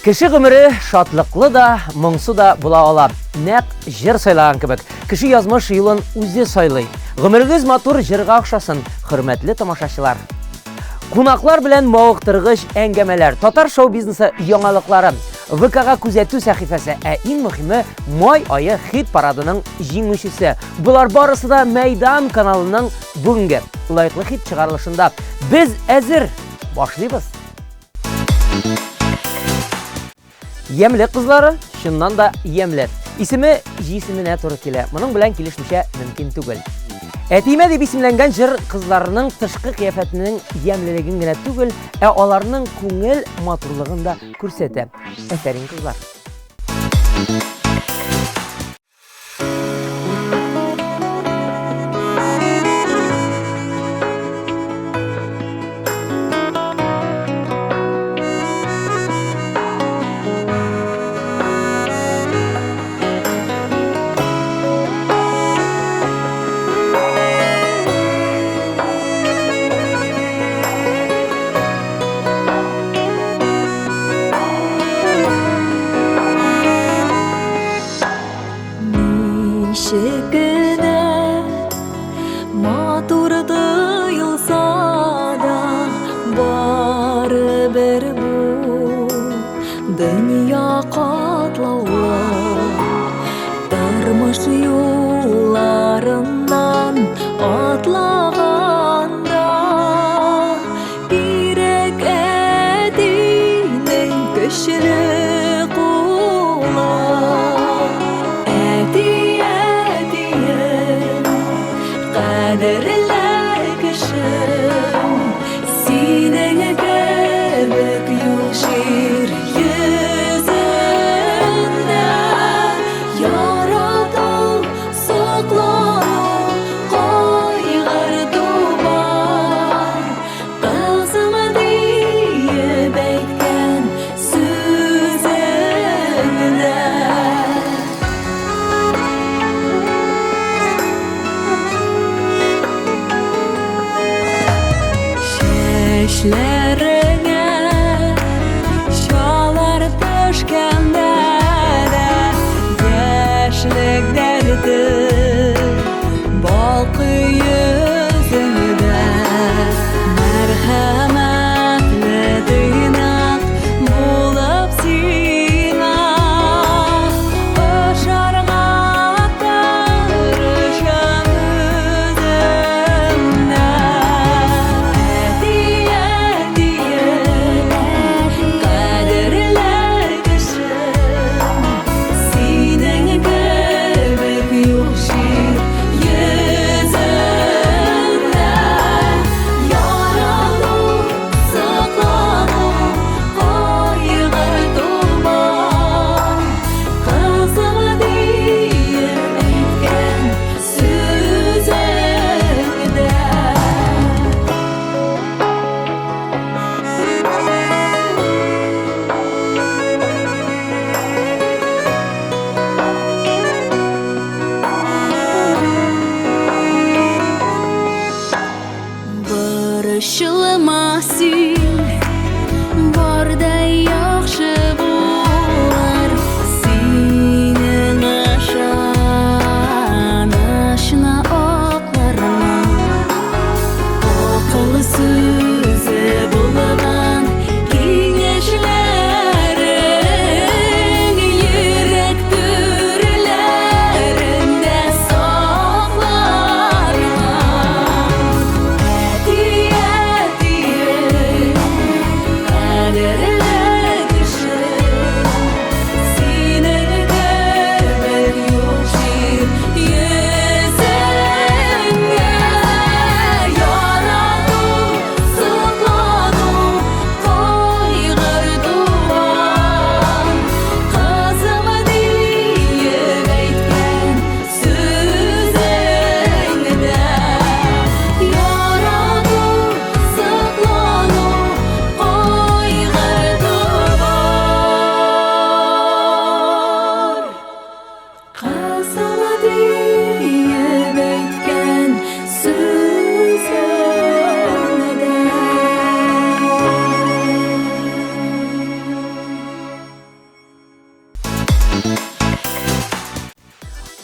Кеше гомере шатлыклы да, моңсу да була ала. Нәк җыр сайлаган кебек. Кеше язмыш юлын үзе сайлый. Гомерегез матур җырга охшасын, хөрмәтле тамашачылар. Кунаклар белән мавыктыргыч әңгәмәләр, татар шоу-бизнесы яңалыклары, ВКга күзәтү сәхифәсе, иң мөһиме май айы хит парадының җиңүчесе. Булар барысы да Мәйдан каналының бүгенге лайыклы хит чыгарылышында. Без әзер, башлыйбыз. Ямле кызлары, шуннан да ямле. Исеме җисеменә туры килә. Моның белән килешмичә мөмкин түгел. Әтимә дип исемләнгән җыр кызларының тышкы кыяфәтенең ямлелеген генә түгел, аларның күңел матурлыгын да күрсәтә. Әфәрин кызлар. Şekine maturdu yılsa da baribir bu dünya katlalı darmış yollarından atlaganda birek edinin köşülü kaderler kışım sineye gelmek yuşir yüzünde yaradan saklanıp kaygardı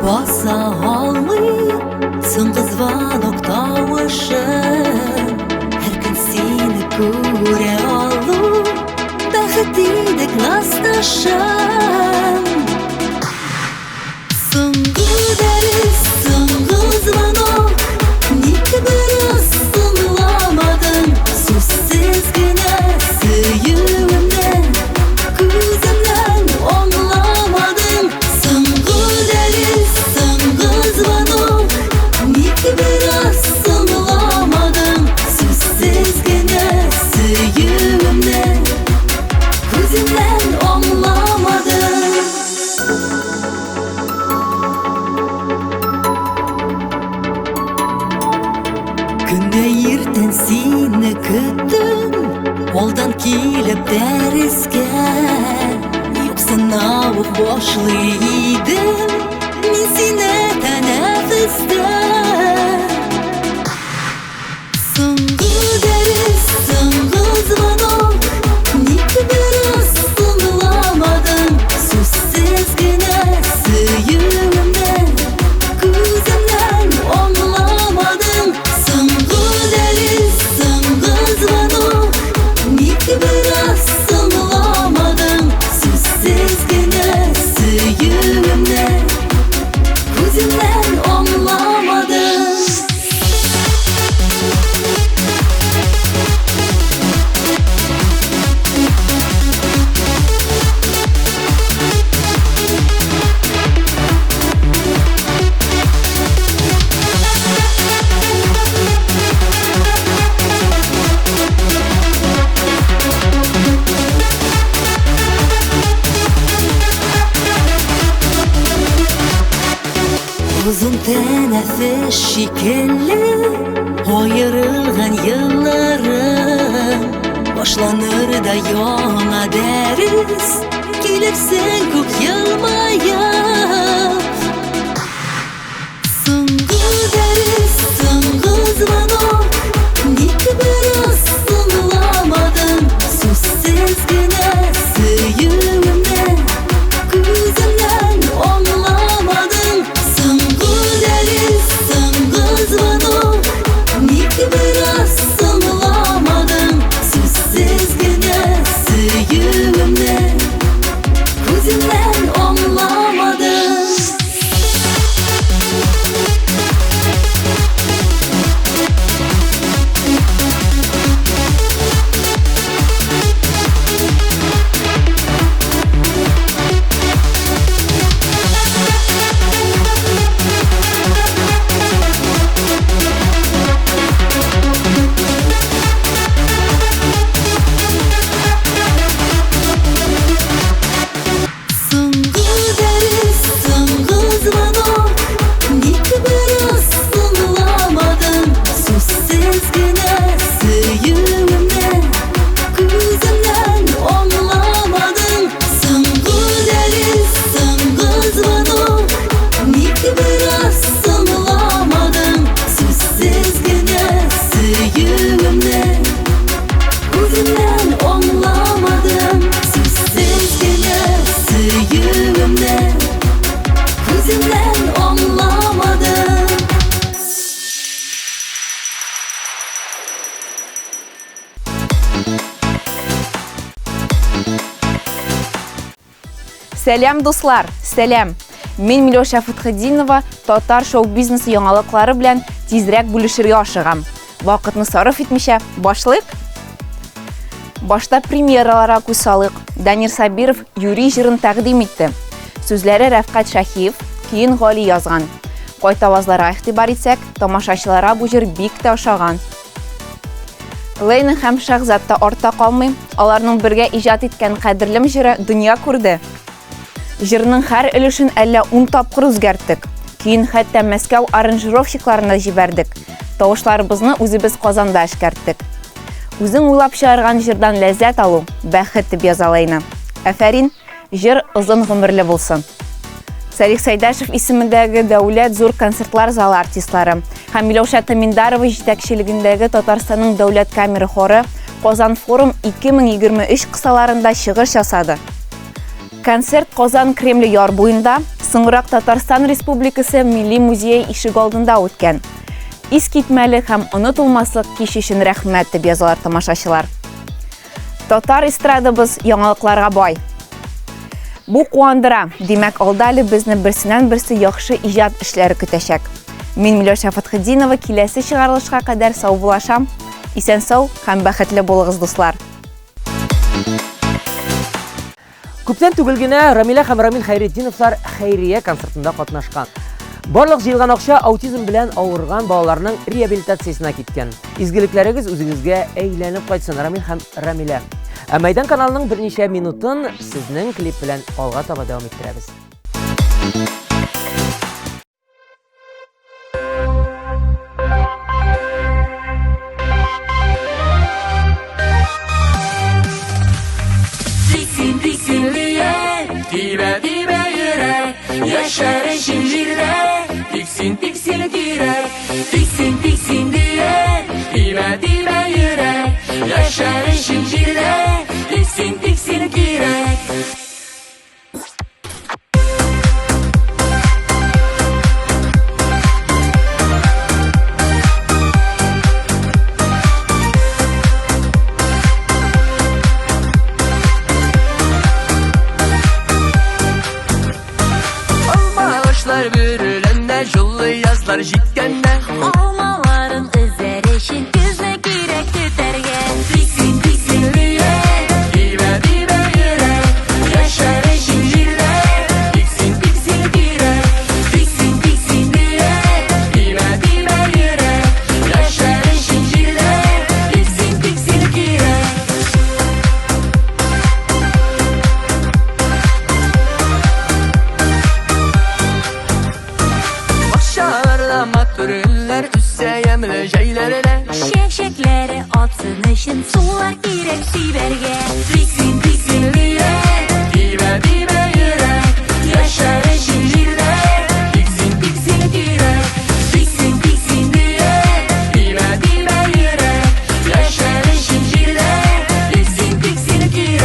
Basa almay Соңғы звонок тауышын Her gün seni göre alу Бақыт иді класташым Соңғы дәріс, соңғы звонок Некі біріз сыңламадың Сөзсіз гіне сүйуімнен Көзімнен оңламадың Соңғы дәріс, соңғы звонок Некі біріз сыңламадың Сөзсіз гіне сүйуімнен Көзімнен оңламадың Күнде ертең сені күттім Олдан келіп дәріске Юқсынауық бошлыйдым Мен сені тәнәфістім Соңғы дәріс, соңғы звонок Некі біріз сыңламадың Сөзсіз гіне сүйуімнен Көзімнен оңламадың Соңғы дәріс, соңғы звонок Некі біріз сыңламадың Сөзсіз гіне сүйуімнен Көзімнен оңламадың Uzun teneffüs şekilli Ayırılgan yıllarım Başlanır da yana deriz Gelirsen kök yılmayıp Soңғы deriz, soңғы звонок Некі біріз сыңламадың Сөзсіз гіне сүйуімнен Көзімнен оңламадың Соңғы дәріс, соңғы звонок Некі біріз сыңламадың Сөзсіз гіне сүйуімнен Көзімнен оңламадың Соңғы дәріс, соңғы звонок Некі біріз сыңламадың Сөзсіз гіне сүйуімнен Көзімнен оңламадың Соңғы дәріс, соңғы звонок Некі біріз сыңламадың Сөзсіз гіне сүйуімнен Көзімнен оңламадың Сөзсіз гіне сүйуімнен Көзімнен оңламадың Сәлем дуслар, сәлем. Мен Милоша Фатхетдинова татар шоу-бизнесы яңалыклары белән тизрәк бүлешергә ашыгам. Вакытны сарыф итмичә, башлыйк. Башта премьераларга күз салыйк. Данир Сабиров юри җырын тәкъдим итте. Сүзләре Рәфкать Шаһиев, кейін Гали язган. Кайта авазларга игътибар итсәк, тамашачыларга бу җыр бик тә ошаган. Лейна һәм Шахзат та артта калмый, аларның бергә иҗат иткән кадерлем җыры дөнья күрде. Җырның һәр өлешен әллә 10 тапкыр үзгәрттек. Кейін хәтта Мәскәү аранжировщикларына җибәрдек. Тавышларыбызны үзебез Казанда эшкәрттек. Үзең уйлап чыгарган җырдан ләззәт алу, бәхет дип яза Лейна. Афәрин, җыр озын гомерле булсын. Салих Сайдашев исемендәге дәүләт зур концертлар залы артистлары һәм Миләүшә Тәминдарова җитәкчелегендәге Татарстанның дәүләт камера хоры Казан форум 2023 кысаларында чыгыш ясады. Концерт Qozon Кремле яр буенда, соңрак Татарстан Республикасы Милли музее ишек алдында үткән. Искитмәле һәм онытылмаслык кич өчен рәхмәт дип язалар тамашачылар. Татар эстрадыбыз яңалыкларга бай. Бу куандыра, димәк алда әле безне берсеннән-берсе яхшы иҗат эшләре көтәчәк. Мин Миләүшә Фатхетдинова киләсе чыгарылышка кадәр сау булашам. Исән сау һәм бәхетле булыгыз, дуслар. Күптән түгел генә Рамилә һәм Рамил Хәйретдиновлар хәйрия концертында катнашкан. Барлык җыелган акча аутизм белән авырган балаларның реабилитациясенә киткән. Изгелекләрегез үзегезгә әйләнеп кайтсын, Рамил һәм Рамилә. Ә Мәйдан каналының берничә минутын сезнең клип белән алга таба дәвам иттерәбез. Yaşar şiirde, tiksin tiksin direk, tiksin tiksin diye, dime yürek. Yaşar şiirde, tiksin tiksin direk. Bürülende, jullu yazlar jitkende. Almaların özerişin gözüne girek tüterge. Tiksin tiksin diye, dime yürek. Yaşar şiirde, tiksin tiksin direk, tiksin tiksin diye, dime yürek. Yaşar şiirde, tiksin tiksin direk. Aşağılarda matürünler, üsse yemle şeylerine. Şeşekleri atsın için sular girek siberge. Tiksin tiksin diye, dime yürek. Yaşar şiirde, tiksin tiksin direk, tiksin tiksin diye, dime yürek. Yaşar şiirde, tiksin tiksin direk.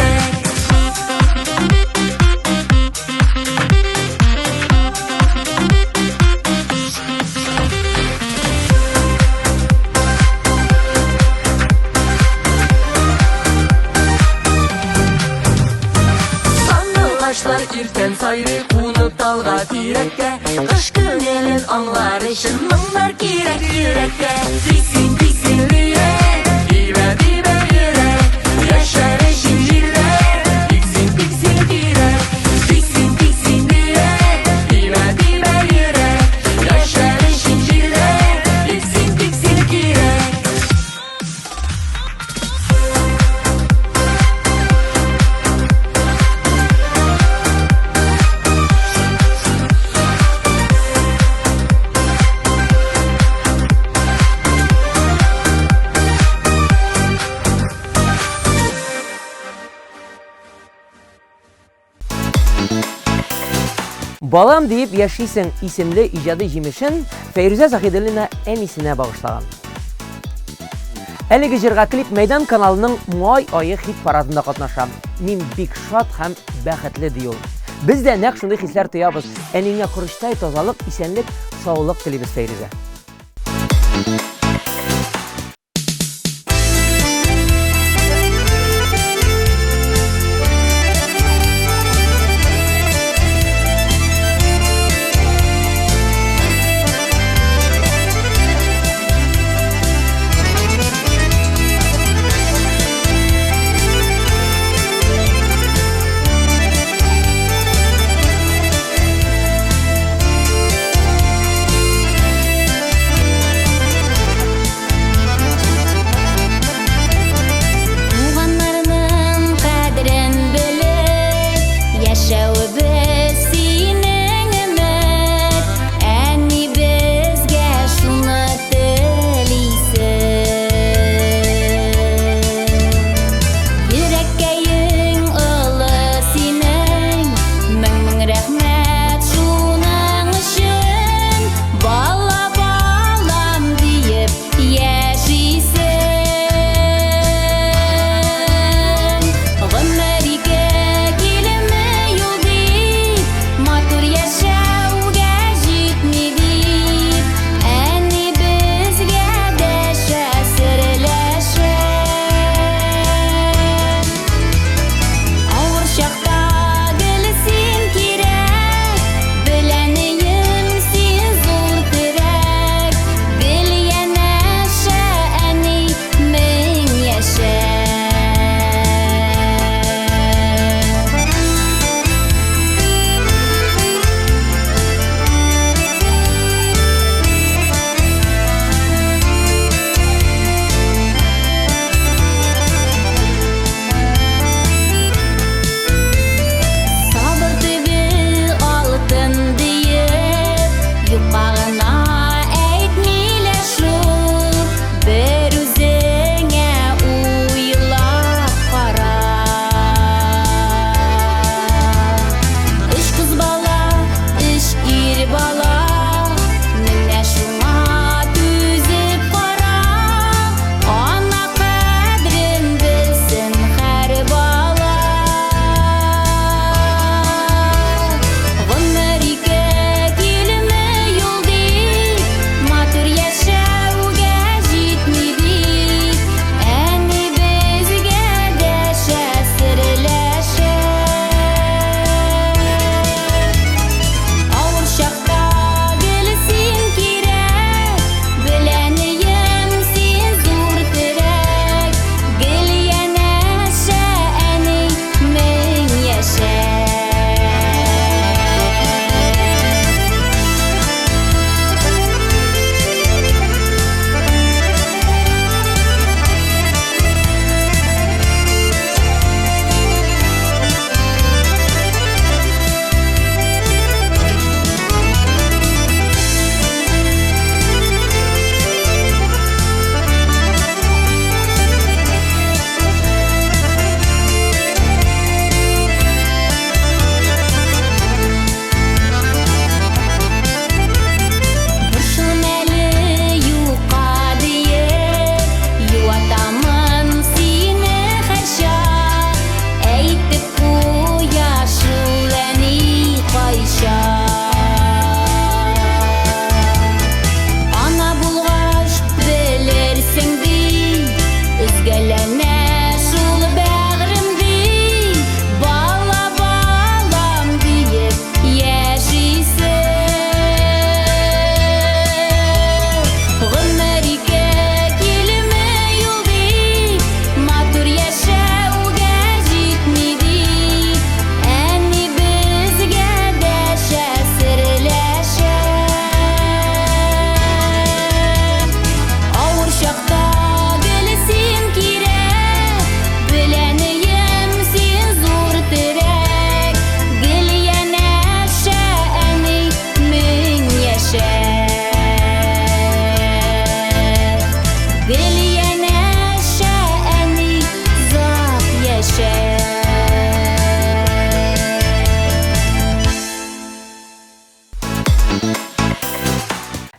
Başlar irten sayrı unut dalga direkte. Kış günlerin anlar için mınlar girek yürekte. Tiksin tiksin diye, dime yürek. Yaşar şiirde, tiksin tiksin direk, tiksin tiksin diye, dime yürek. Yaşar şiirde, tiksin tiksin direk. Балам deyip яшисең исемле иҗади җимешен Фәйрүзә Заһидуллина әнисенә багышлаган. Әлеге җырга клип Мәйдан каналының май айы хит парадында катнаша. Мин бик шат һәм бәхетле ди ул. Без дә нәкъ шундый хисләр тоябыз. Әнingә курыштай тазалык, исәнлек, саулык телибез, Фәйрүзә.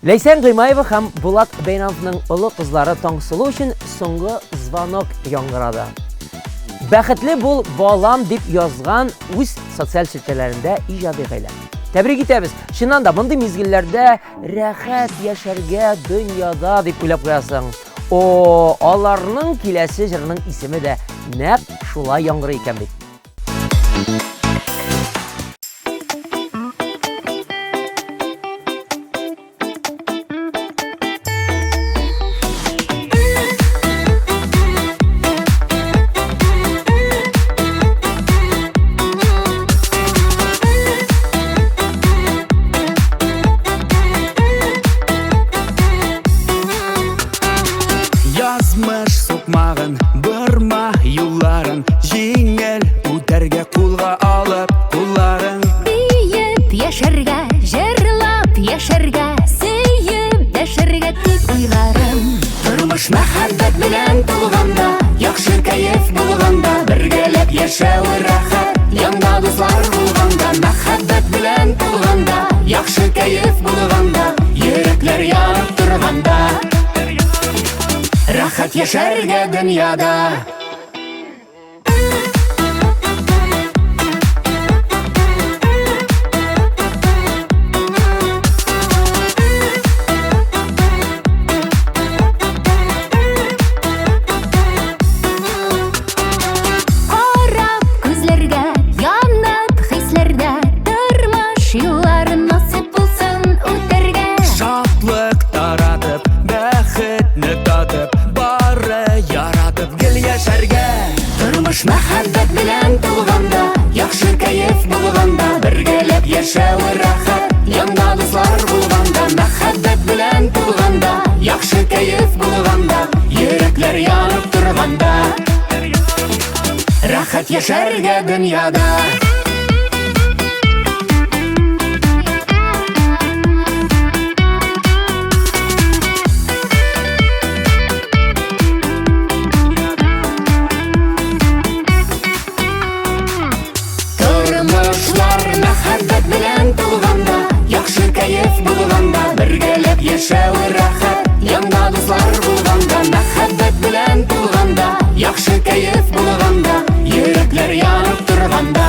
Ләйсән Гыймаева һәм Булат Бәйнановның олы кызлары Таңсылу өчен соңгы звонок яңгырады. Бәхетле бул балам дип язган үз социаль сетьләрендә иҗади гаилә. Тәбрик итәбез. Чыннан да мондый мизгилләрдә рәхәт яшәргә дөньяда дип уйлап куясың. Аларның киләсе җырының исеме дә нәкъ шулай яңгырый икән бит. Язмыш сукмагын, бырма юлларын, жеңел үтәргә кулга алып кулларын. Биеп яшәргә, җырлап яшәргә, сөеп яшәргә тик уйларым. Тормыш мәхәббәт белән тулганда, яхшы кайф булганда, бергәләп яшәү рәхәт, янда дуслар булганда, мәхәббәт белән тулганда, яхшы кайф булганда, йөрәкләр янып торганда. Рәхәт яшәргә дөньяда. Карап күзләргә, янып хисләрдә, тормыш юлларын насыйп булсын үтәргә. Шатлык таратып, бәхетне татып, бары яратып гел яшәргә. Тормыш мәхәббәт белән тулганда, яхшы кайф булганда, бергәләп яшәү рәхәт, янда дуслар булганда, мәхәббәт белән тулганда, яхшы кайф булганда, йөрәкләр янып торганда. Рәхәт яшәргә дөньяда. Тормышлар мәхәббәт белән тулганда, яхшы кайф булганда, бергәләп яшәү рәхәт, янда дуслар булганда, мәхәббәт белән тулганда, яхшы кайф булганда, йөрәкләр янып торганда.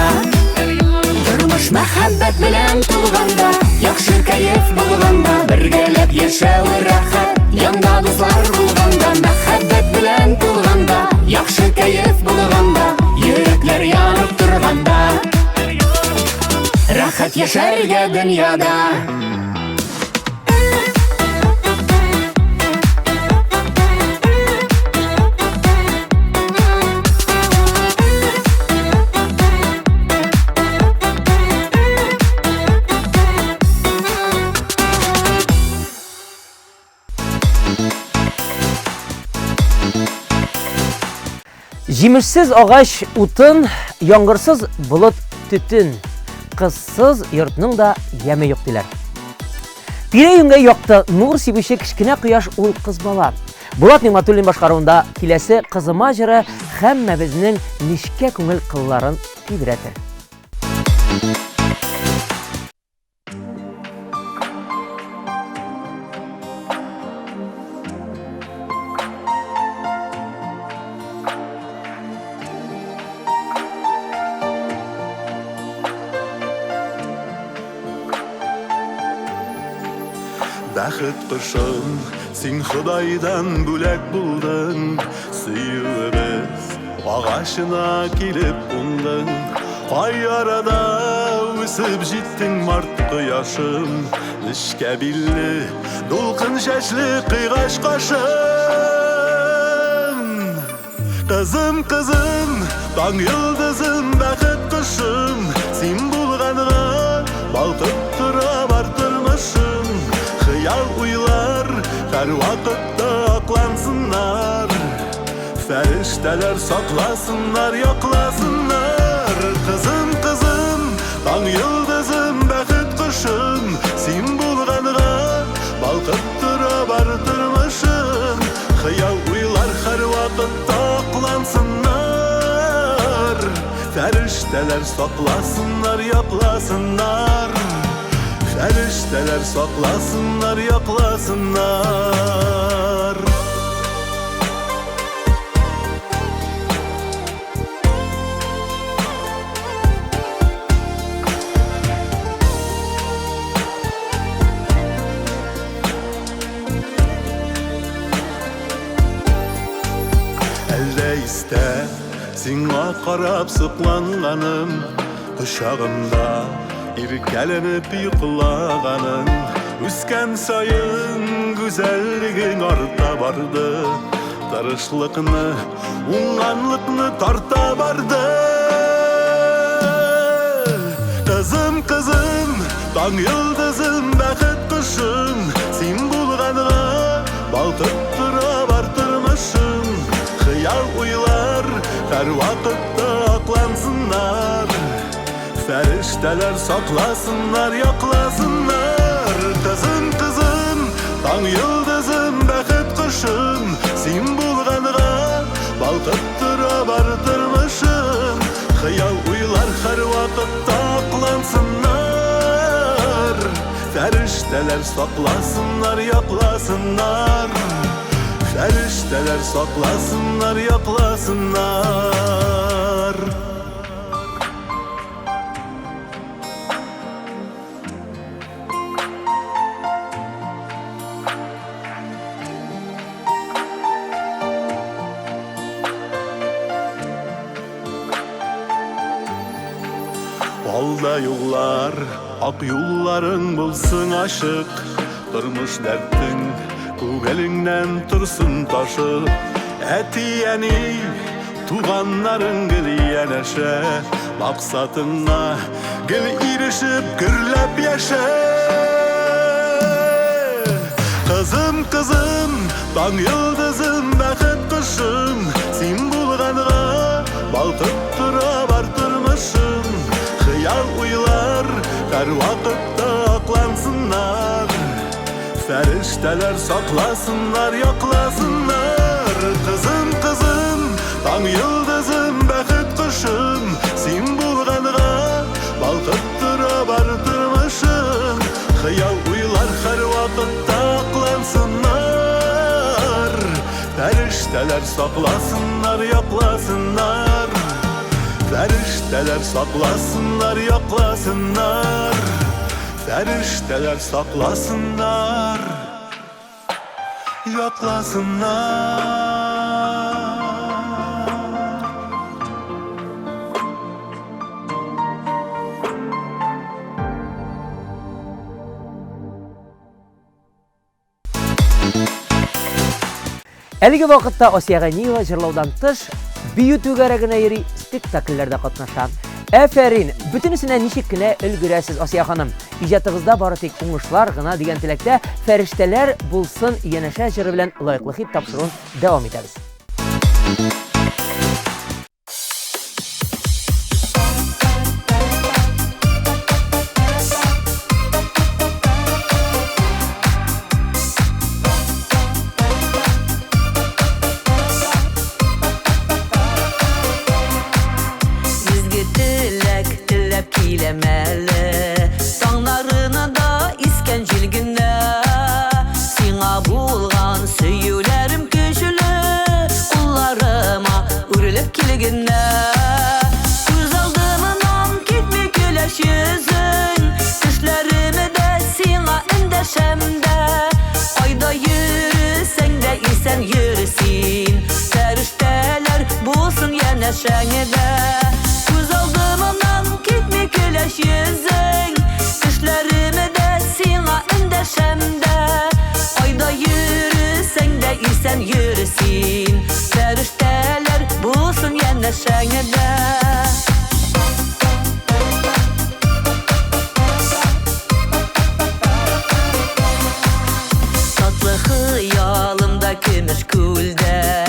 Тормыш мәхәббәт белән тулганда, яхшы кайф булганда, бергәләп яшәү рәхәт, янда дуслар булганда, мәхәббәт белән тулганда, яхшы кайф булганда, йөрәкләр янып торганда. Рәхәт яшәргә дөньяда. Җимешсез агач утын, яңгырсыз болыт төтен, кызсыз йортның да яме юк диләр. Тирә-юньгә якты нур сибүче кечкенә кояш ул кыз бала. Булат Нигъмәтуллин башкаруында киләсе кызыма җыры һәммәбезнең нечкә күңел кылларын тибрәтер. Бәхет кошым, син Худайдан бүләк булдың, сөюебез агачына килеп кундың. Ай арада үсеп җиттең март кояшым, нечкә билле, дулкын чәчле кыйгач кашым. Кызым, кызым, таң йолдызым, бәхет кошым, син булганга балкып тора бар тормышым. Хыял уйлар һәр вакытта аклансыннар, фәрештәләр сакласыннар, якласыннар. Кызым, кызым, таң йолдызым, бәхет кошым, син булганга балкып тора бар тормышым. Хыял уйлар һәр вакытта аклансынар, фәрештәләр сакласыннар, якласынар. Ferişteler saklasınlar, yaklasınlar. Elde iste, singa karab sıklanganım, kuşağımda irkelenip yıkılağanın. Üsken sayın güzelliğin arta bardı, tarışlıkını, unganlıkını tarta bardı. Kızım kızım, tan yıldızım, bәхет kuşum, sen bulganıga balkıp tura bartırmışım. Hıyal uylar her vakitte aklansınlar, ferişteler saklasınlar, yaklasınlar. Kızım kızım, tan yıldızım, bәхет kuşum, sen bulganıga balkıp tura bartırmışım. Hıyal uylar her vakitte aklansınlar, ferişteler saklasınlar, yaklasınlar. Ferişteler saklasınlar, yaklasınlar. Alda yollar, ak yolların bulsun aşık. Durmuş dertin Күгеліңнен тұрсын ташып, әтияни туғаннарың гіл янәшә, мақсатыңа гіл ирішіп күрләп яшә. Қызым, қызым, таң йылдызым, бәхет кышым, сен булганга балкып тора бар тормышым. Хыял уйлар һәр вакытта аклансыннар, ferişteler saklasınlar, yaklasınlar. Kızım kızım, tan yıldızım, bәхет kuşum, sen bulganıga balkıp tura bartırmışım. Hıyal uylar her vakitte aklansınlar, ferişteler saklasınlar, yaklasınlar. Ferişteler saklasınlar, yaklasınlar. Ferişteler saklasınlar, yaklasınlar. Әлеге вакытта Асия Ганиева җырлаудан тыш бию түгәрәгенә йөри, спектакльләрдә катнаша. Әфәрин, бөтенесенә ничек кенә өлгерәсез, Асия ханым? Иҗатыгызда бары тик уңышлар гына дигән теләктә фәрештәләр булсын янәшә җыры белән лаеклы хит тапшыруын дәвам итәбез. Kilemeli Tağlarını da isken cilgine Sina bulgan söyülerim köşülü Kullarıma ürülüp kilgine Göz aldığımdan gitme güleş yüzün Düşlerimi de sina endeşemde Ayda yürüsen de isen yürüsün Ferişteler bulsun yeneşeni de Göz aldığımdan gitme güleş yüzün Düşlerimi de sina endeşemde Ayda yürüsen de isen yürüsün Ferişteler bulsun yeneşeni de Tatlı hıyalımda gümüş külde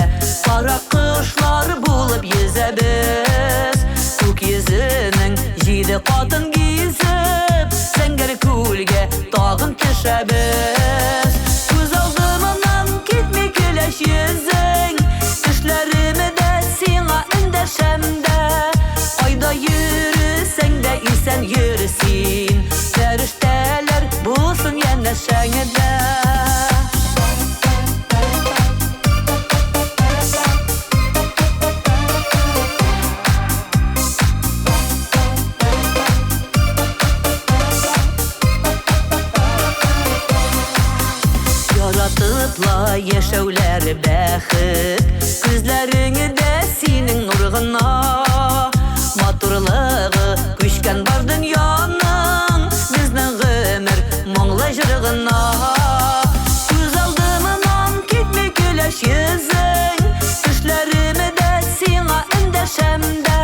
Kara kışlar bulup yüzebіз Көк yüzünün жиді қатын киізіп Сәңгір көлге тағын түшәбіз Көз алдымынан кетме келеш yüz яшәүләре бәхет. Күзләреңдә синең нургына матурлыгы күчкән бар дөньяның безнең гомер моңлы җыргына. Күз алдымнан китми көләч йөзең, төшләремдә сиңа эндәшәм дә.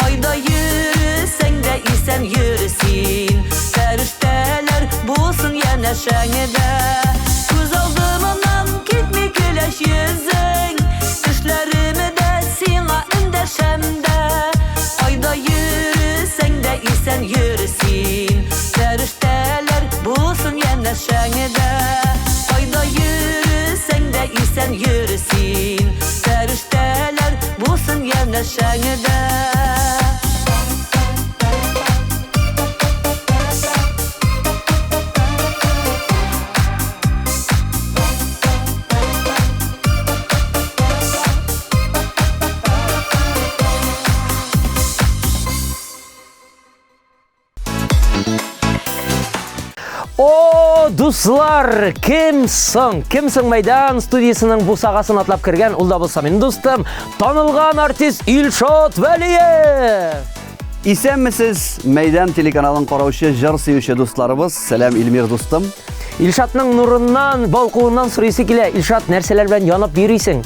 Айда йөрсәң дә исән йөрсин, фәрештәләр булсын янәшәңдә. Күз алдымнан китми көләч йөзең, төшләремдә сиңа эндәшәм дә. Айда йөрсәң дә исән йөрсин, фәрештәләр булсын янәшәңдә. Айда йөрсәң дә исән йөрсин, фәрештәләр булсын янәшәңдә. О, дуслар, кемсің майдан студиясының бұл сағасын атлап кірген, ұлда болса мен достым, танылған артист Илшат Вәлиев. Исәнмесез, Мәйдан телеканалын қараушы, жыр сөючі достарыбыз. Сәлем, Илмир достым. Илшатның нұрынан, балқуынан сұрайсы келе. Илшат, нәрселер белән янып йөрисең?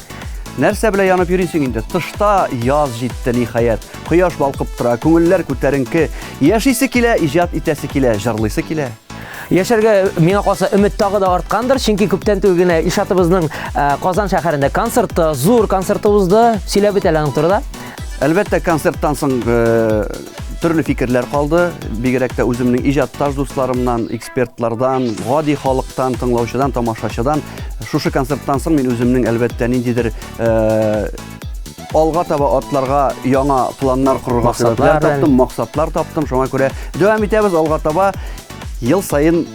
Нәрсә белән янып йөрисең инде? Тышта яз җитте ниһаять. Кояш балкып тора, күңелләр күтәренке. Яшисе килә, иҗат итәсе килә, җырлыйсы килә. Яшәргә миңа калса өмет тагы да арткандыр, чөнки күптән түгел генә Илшатыбызның Казан шәһәрендә концерты, зур концерты узды. Сөйләп бит әле аның турында. Әлбәттә, концерттан соң төрле фикерләр калды. Бигрәк тә үземнең иҗатташ дусларымнан, экспертлардан, гади халыктан, тыңлаучыдан, тамашачыдан шушы концерттан соң мин үземнең әлбәттә ниндидер алга таба атларга яңа планнар корырга сәбәпләр таптым, максатлар таптым. Шуңа күрә дәвам итәбез алга таба. Ел сайын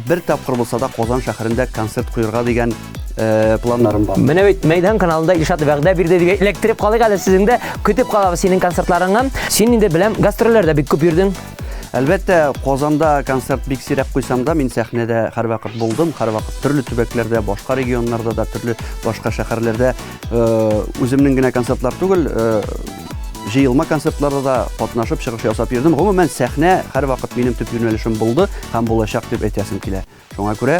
бер тапкыр булса да Казан шәһәрендә концерт куярга дигән планнарым бар. Менә бит Мәйдан каналында Илшат вәгъдә бирде дип электрип калык әле сездә. Көтеп калабыз синең концертларыңны. Син инде беләм, гастрольләрдә бик күп йөрдең. Әлбәттә, Казанда концерт бик сирәк куйсам да, мин сәхнәдә һәрвакыт булдым. Һәрвакыт төрле төбәкләрдә, башка регионнарда да, төрле башка шәһәрләрдә үземнең генә концертлар түгел, җыелма концертларда да катнашып чыгыш ясап йөрдем. Гомумән сәхнә һәрвакыт минем төп юнәлешем булды һәм булачак дип әйтәсем килә. Шуңа күрә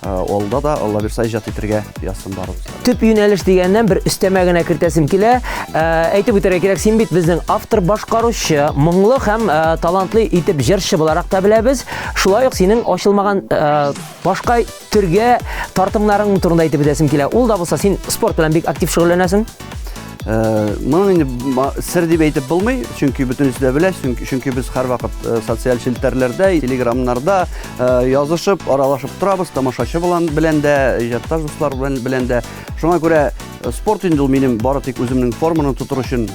алда да Алла бирсә иҗат итәргә ясым барыбыз. Төп юнәлеш дигәннән бер өстәмә генә кертәсем килә. Әйтеп үтәргә кирәк, син бит безнең автор башкаручы, моңлы һәм талантлы итеп җырчы буларак та беләбез. Шулай ук синең ачылмаган башка төргә тартымнарың турында әйтеп үтәсем килә. Ул да булса син спорт белән бик актив шөгыльләнәсең. Моны инде сер дип әйтеп булмый, чөнки бөтенесе дә белә, чөнки без һәрвакыт социаль челтәрләрдә, телеграмнарда язышып, аралашып торабыз, тамашачы белән дә, иҗатташ дуслар белән дә. Шуңа күрә спорт инде ул минем бары тик үземнең форманы тутыр өчен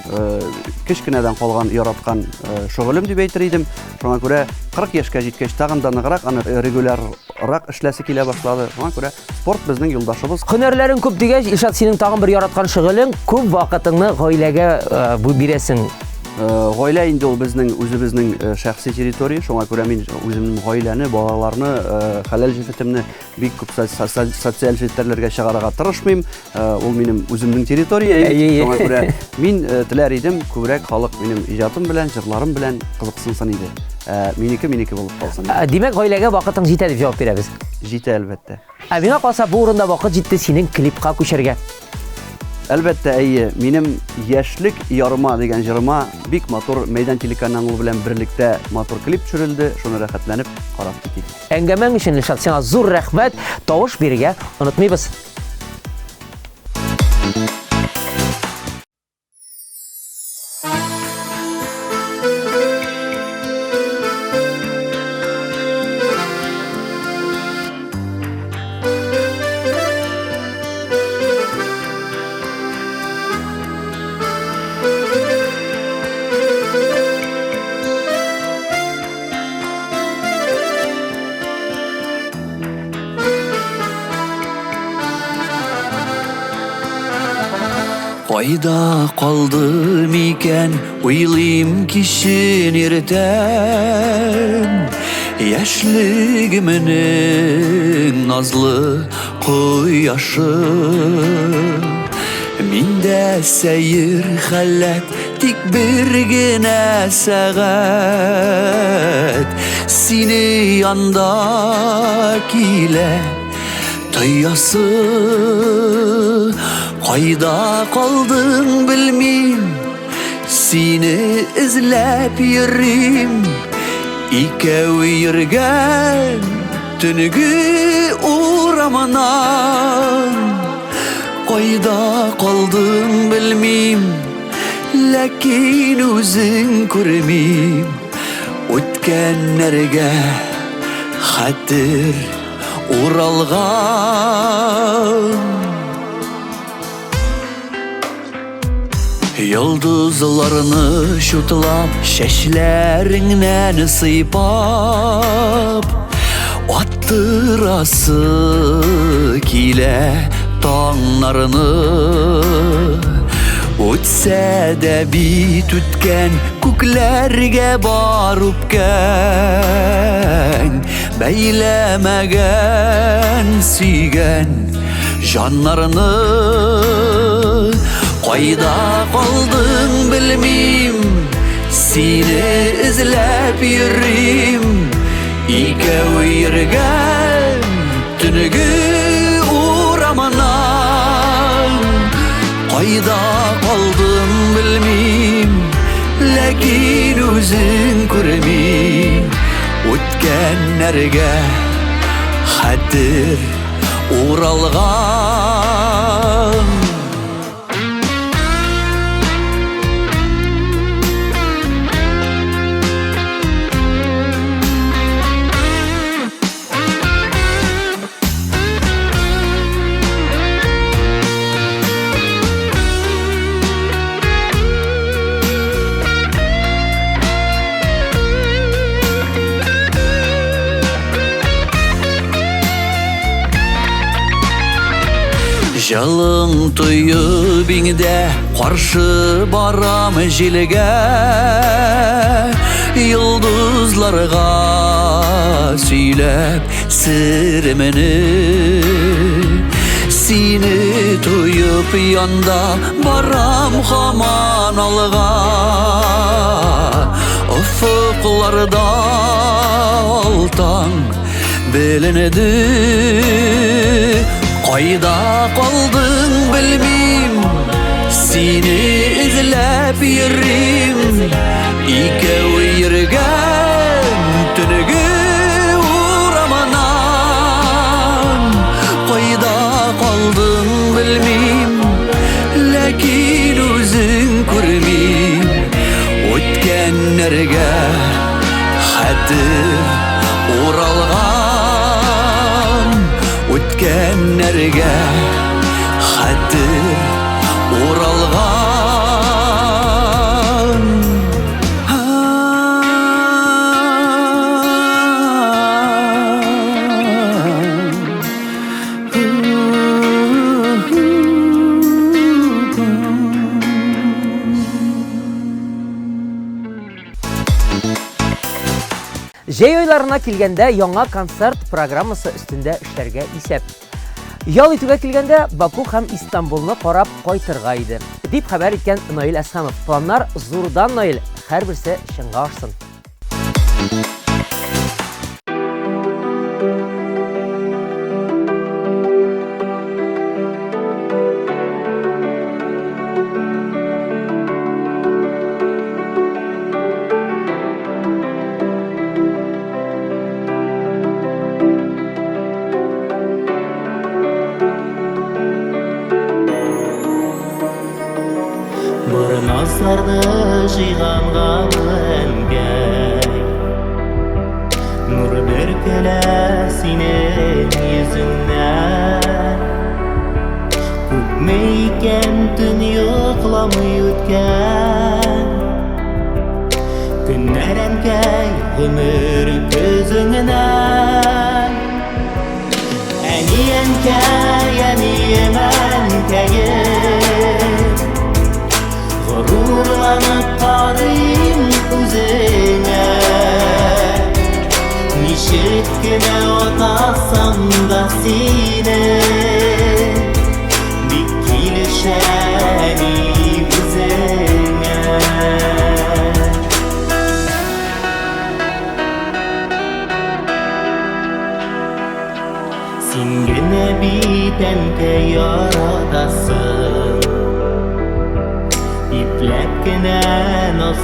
кечкенәдән калган, яраткан шөгылем дип әйтер идем. Шуңа күрә 40 яшькә җиткәч тагын да ныграк, аны регуляррак эшләсе килә башлады. Шуңа күрә спорт безнең юлдашыбыз. Һөнәрләрең күп дигәч, Илшат, синең тагын бер яраткан шөгылең, күп вакытыңны гаиләгә бирәсең. Гаилә инде ул безнең үзебезнең шәхси территория. Шуңа күрә мин үземнең гаиләне, балаларны, хәләл җефетемне бик күп социаль челтәрләргә чыгарырга тырышмыйм. Ул минем үземнең территория. Шуңа күрә мин теләр идем күбрәк халык минем иҗатым белән, җырларым белән кызыксынсын иде. Минеке булып калсын. Димәк, гаиләгә вакытың җитә дип җавап бирәбез. Җитә әлбәттә. Миңа калса бу урында вакыт җитте синең клипка күчәргә. Әлбәттә, минем яшьлек ярыма дигән җырыма бик матур Мәйдан телеканалы белән берлектә матур клип төшерелде. Шуны рәхәтләнеп карап китик. Әңгәмәң өчен Илшат, сиңа зур рәхмәт. Тавыш бирергә онытмыйбыз. Кайда калды микән уйлыйм кичен иртән, Яшьлегімнің назлы құяшы Миндә сәйір халәт тик бір генә сәгать Сине янда килә тоясы Кайда калдың белмим Сине эзләп йөрим Икәү йөргән төнге ураманан Кайда калдың белмим Ләкин үзең күрмим Үткәннәргә хәтер уралган Йолдызларны шутлап Шәчләреңнән сыйпап Аттырасы килә таңнарны Үтсә дә бит үткән Күкләргә бар үпкән Бәйләмәгән сөйгән жаннарны Кайда калдың белмим Сине эзләп йөрим Икәү йөргән төнге ураманан Кайда калдың белмим Ләкин үзең күрмим Үткәннәргә хәтер уралган Жалың тойып иңдә Каршы барам җилгә Йолдызларга сөйләп серемне Сине тойып янда Барам һаман алга Офыкларда алтан беленеде Кайда калдың белмим Сине эзләп йөрим Икәү йөргән төнге ураманан Кайда калдың белмим Ләкин үзең күрмим Үткәннәргә хәтер уралган Үткәннәргә хәтер уралган Җәй айларына килгәндә яңа концерт программасы өстендә эшләргә исәп. Ял итүгә килгәндә Баку һәм Истанбулны карап кайтырга иде. Дип хәбәр иткән Наил Әсханов. Планнар зурдан Наил, һәрберсе чынга ашсын. Назларды жиғанға өңгәй Нұр бүркелә синең йөзеңнән Күпме икән төн йокламый үткән Көннәр әнкәй гомер күзеңнән Әни әнкәй, әнием әнкәйем Gururlanıp karayım üzerine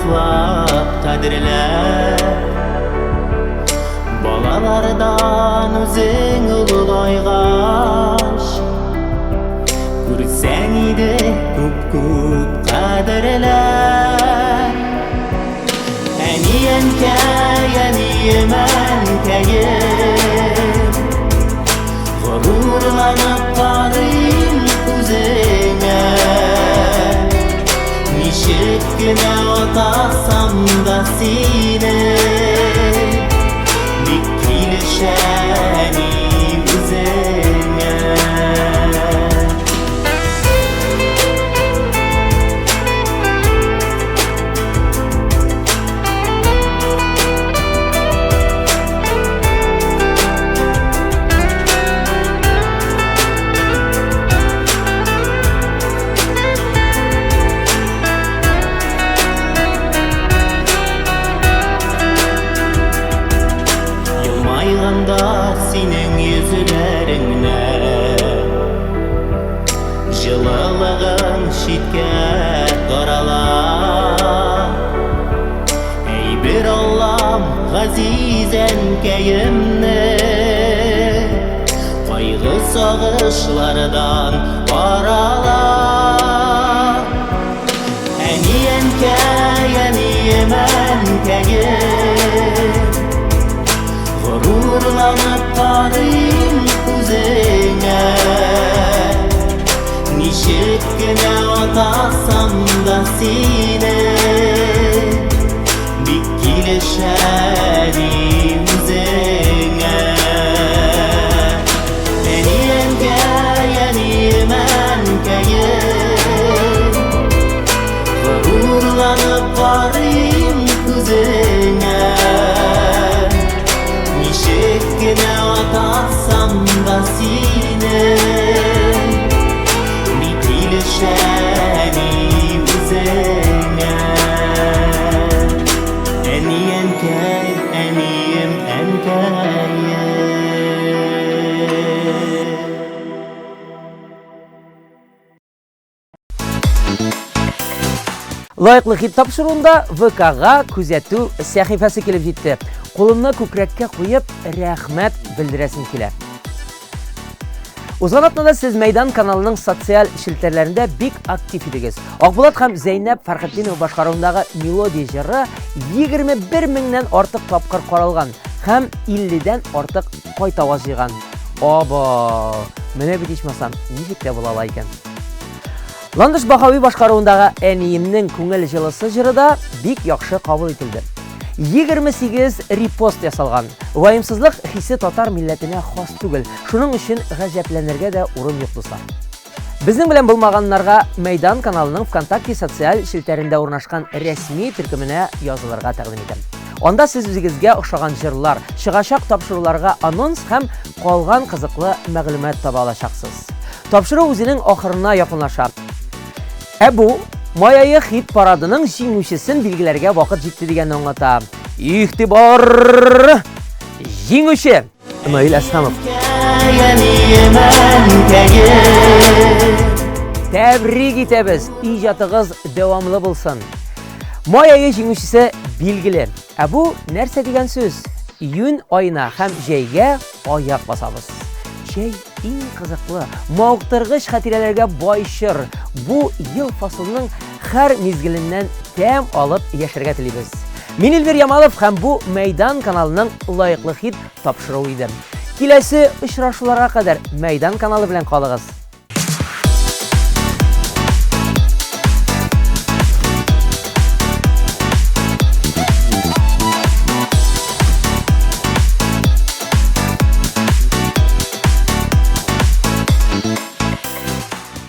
намуслап кадірлеп Балалардан өзің ұлылайғаш Көрсәң иде көп-көп қадірлеп Әниенкәй, әниемәнкәйім Ғұрурланып қарайым күзіңе Нишек кенә атасам да сине Бик килешәни үзеңә Синең йөзләреңнән Җылылыгың читкә тарала Әй бер Аллам газиз әнкәемне Кайгы сагышлардан арала Әниенкәй, әниемәнкәйем Ғұрурланып қарайым күзіңе Нишек кенә атасам да сине Бик килешәни үзеңә Әниенкәй, әниемәнкәйем Ғұрурланып қарайым күзіңе Кенә атасам да сине Бик килешәни үзеңә Әниенкәй, әнием әнкәйем Лайыклы хит тапшыруында ВК-га күзәтү сәхифәсе килеп җитте. Кулымны күкрәккә куеп, рәхмәт белдерәсем килә. Узган атнада сез Мәйдан каналының социаль шелтәрләрендә бик актив идегез. Акбулат һәм Зәйнәп Фәрхетдинова башкаруындагы мелодия җыры 21 меңнән артык тапкыр каралган һәм 50дән артык кайта аваз җыйган. Оба! Менә бит ичмасам, ничек тә була ала икән. Ландыш Бахави башкаруындагы Әниемнең күңел җылысы җыры да бик яхшы кабул ителде. 28 репост ясалган. Ваемсызлык хисе татар милләтенә хас түгел. Шуның өчен гаҗәпләнергә дә урын юк дуслар. Безнең белән булмаганнарга Мәйдан каналының ВКонтакте социаль шелтәрендә урнашкан рәсми төркеменә язылырга тәкъдим итәм. Анда сез үзегезгә охшаган җырлар, чыгачак тапшыруларга анонс һәм калган кызыклы мәгълүмат таба алачаксыз. Тапшыру үзенең ахырына якынлаша. Бу Майайы хит парадының җиңүчесен билгеләргә вакыт җитте дигәнне аңлата. Игътибар! Җиңүче Наил Әсхәмов. Тәбрик итәбез. Иҗатыгыз дәвамлы булсын. Майайы җиңүчесе билгеле. Бу нәрсә дигән сүз? Июнь айына һәм җәйгә аяк басабыз. Җәй иң кызыклы, мавыктыргыч хатирәләргә бай чор. Бу ел фасылының һәр мизгеленнән тәм алып яшәргә телибез. Мин Эльвир Ямалов һәм бу Мәйдан каналының лаеклы хит тапшыруы иде. Киләсе очрашуларга кадәр Мәйдан каналы белән калыгыз.